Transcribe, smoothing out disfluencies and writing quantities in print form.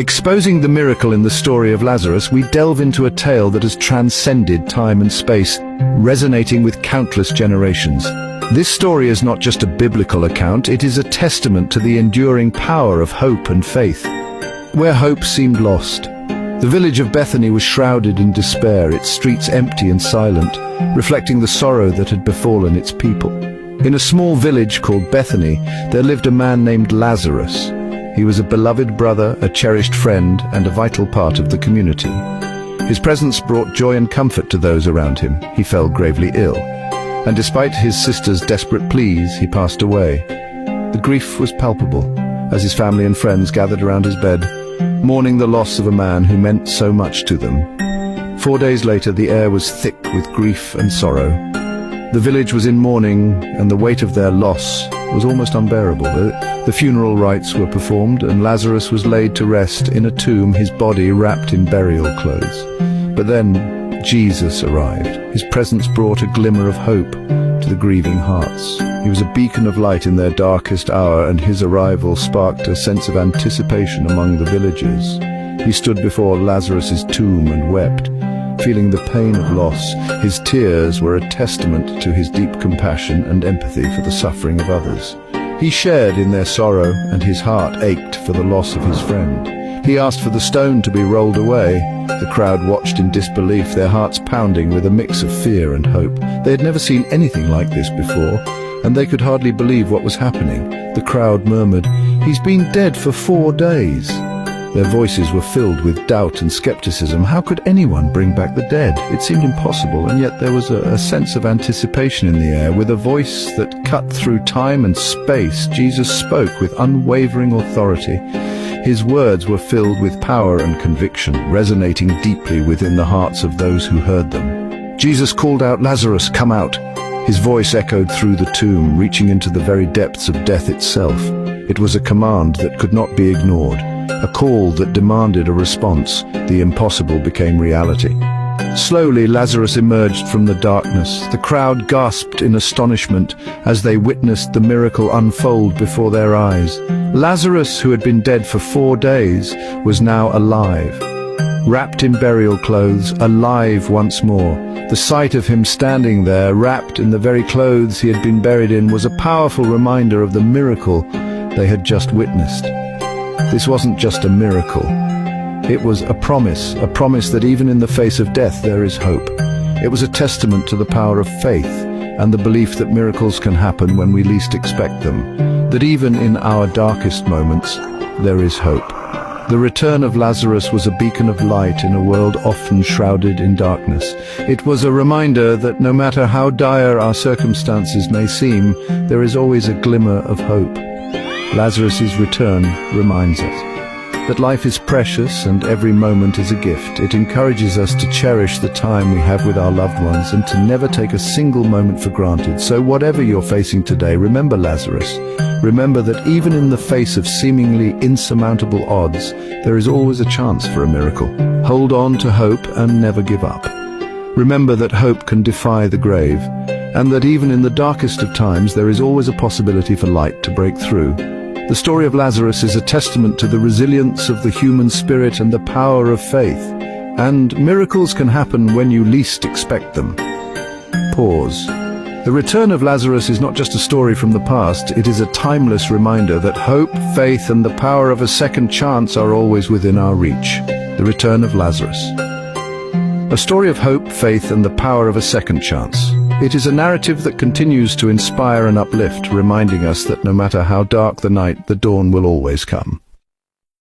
Exposing the miracle in the story of Lazarus, we delve into a tale that has transcended time and space, resonating with countless generations. This story is not just a biblical account, it is a testament to the enduring power of hope and faith. Where hope seemed lost, the village of Bethany was shrouded in despair, its streets empty and silent, reflecting the sorrow that had befallen its people. In a small village called Bethany, there lived a man named Lazarus. He was a beloved brother, a cherished friend, and a vital part of the community. His presence brought joy and comfort to those around him. He fell gravely ill, and despite his sister's desperate pleas, he passed away. The grief was palpable as his family and friends gathered around his bed, mourning the loss of a man who meant so much to them. 4 days later, the air was thick with grief and sorrow. The village was in mourning, and the weight of their loss was almost unbearable. The funeral rites were performed, and Lazarus was laid to rest in a tomb, his body wrapped in burial clothes. But then Jesus arrived. His presence brought a glimmer of hope to the grieving hearts. He was a beacon of light in their darkest hour, and his arrival sparked a sense of anticipation among the villagers. He stood before Lazarus's tomb and wept, feeling the pain of loss. His tears were a testament to his deep compassion and empathy for the suffering of others. He shared in their sorrow, and his heart ached for the loss of his friend. He asked for the stone to be rolled away. The crowd watched in disbelief, their hearts pounding with a mix of fear and hope. They had never seen anything like this before, and they could hardly believe what was happening. The crowd murmured, "He's been dead for 4 days." Their voices were filled with doubt and skepticism. How could anyone bring back the dead? It seemed impossible, and yet there was a sense of anticipation in the air. With a voice that cut through time and space, Jesus spoke with unwavering authority. His words were filled with power and conviction, resonating deeply within the hearts of those who heard them. Jesus called out, "Lazarus, come out." His voice echoed through the tomb, reaching into the very depths of death itself. It was a command that could not be ignored, a call that demanded a response. The impossible became reality. Slowly, Lazarus emerged from the darkness. The crowd gasped in astonishment as they witnessed the miracle unfold before their eyes. Lazarus, who had been dead for 4 days, was now alive. Wrapped in burial clothes, alive once more. The sight of him standing there, wrapped in the very clothes he had been buried in, was a powerful reminder of the miracle they had just witnessed. This wasn't just a miracle. It was a promise that even in the face of death there is hope. It was a testament to the power of faith and the belief that miracles can happen when we least expect them, that even in our darkest moments, there is hope. The return of Lazarus was a beacon of light in a world often shrouded in darkness. It was a reminder that no matter how dire our circumstances may seem, there is always a glimmer of hope. Lazarus's return reminds us that life is precious and every moment is a gift. It encourages us to cherish the time we have with our loved ones and to never take a single moment for granted. So whatever you're facing today, remember Lazarus. Remember that even in the face of seemingly insurmountable odds, there is always a chance for a miracle. Hold on to hope and never give up. Remember that hope can defy the grave, and that even in the darkest of times, there is always a possibility for light to break through. The story of Lazarus is a testament to the resilience of the human spirit and the power of faith. And miracles can happen when you least expect them. Pause. The return of Lazarus is not just a story from the past, it is a timeless reminder that hope, faith, and the power of a second chance are always within our reach. The return of Lazarus. A story of hope, faith, and the power of a second chance. It is a narrative that continues to inspire and uplift, reminding us that no matter how dark the night, the dawn will always come.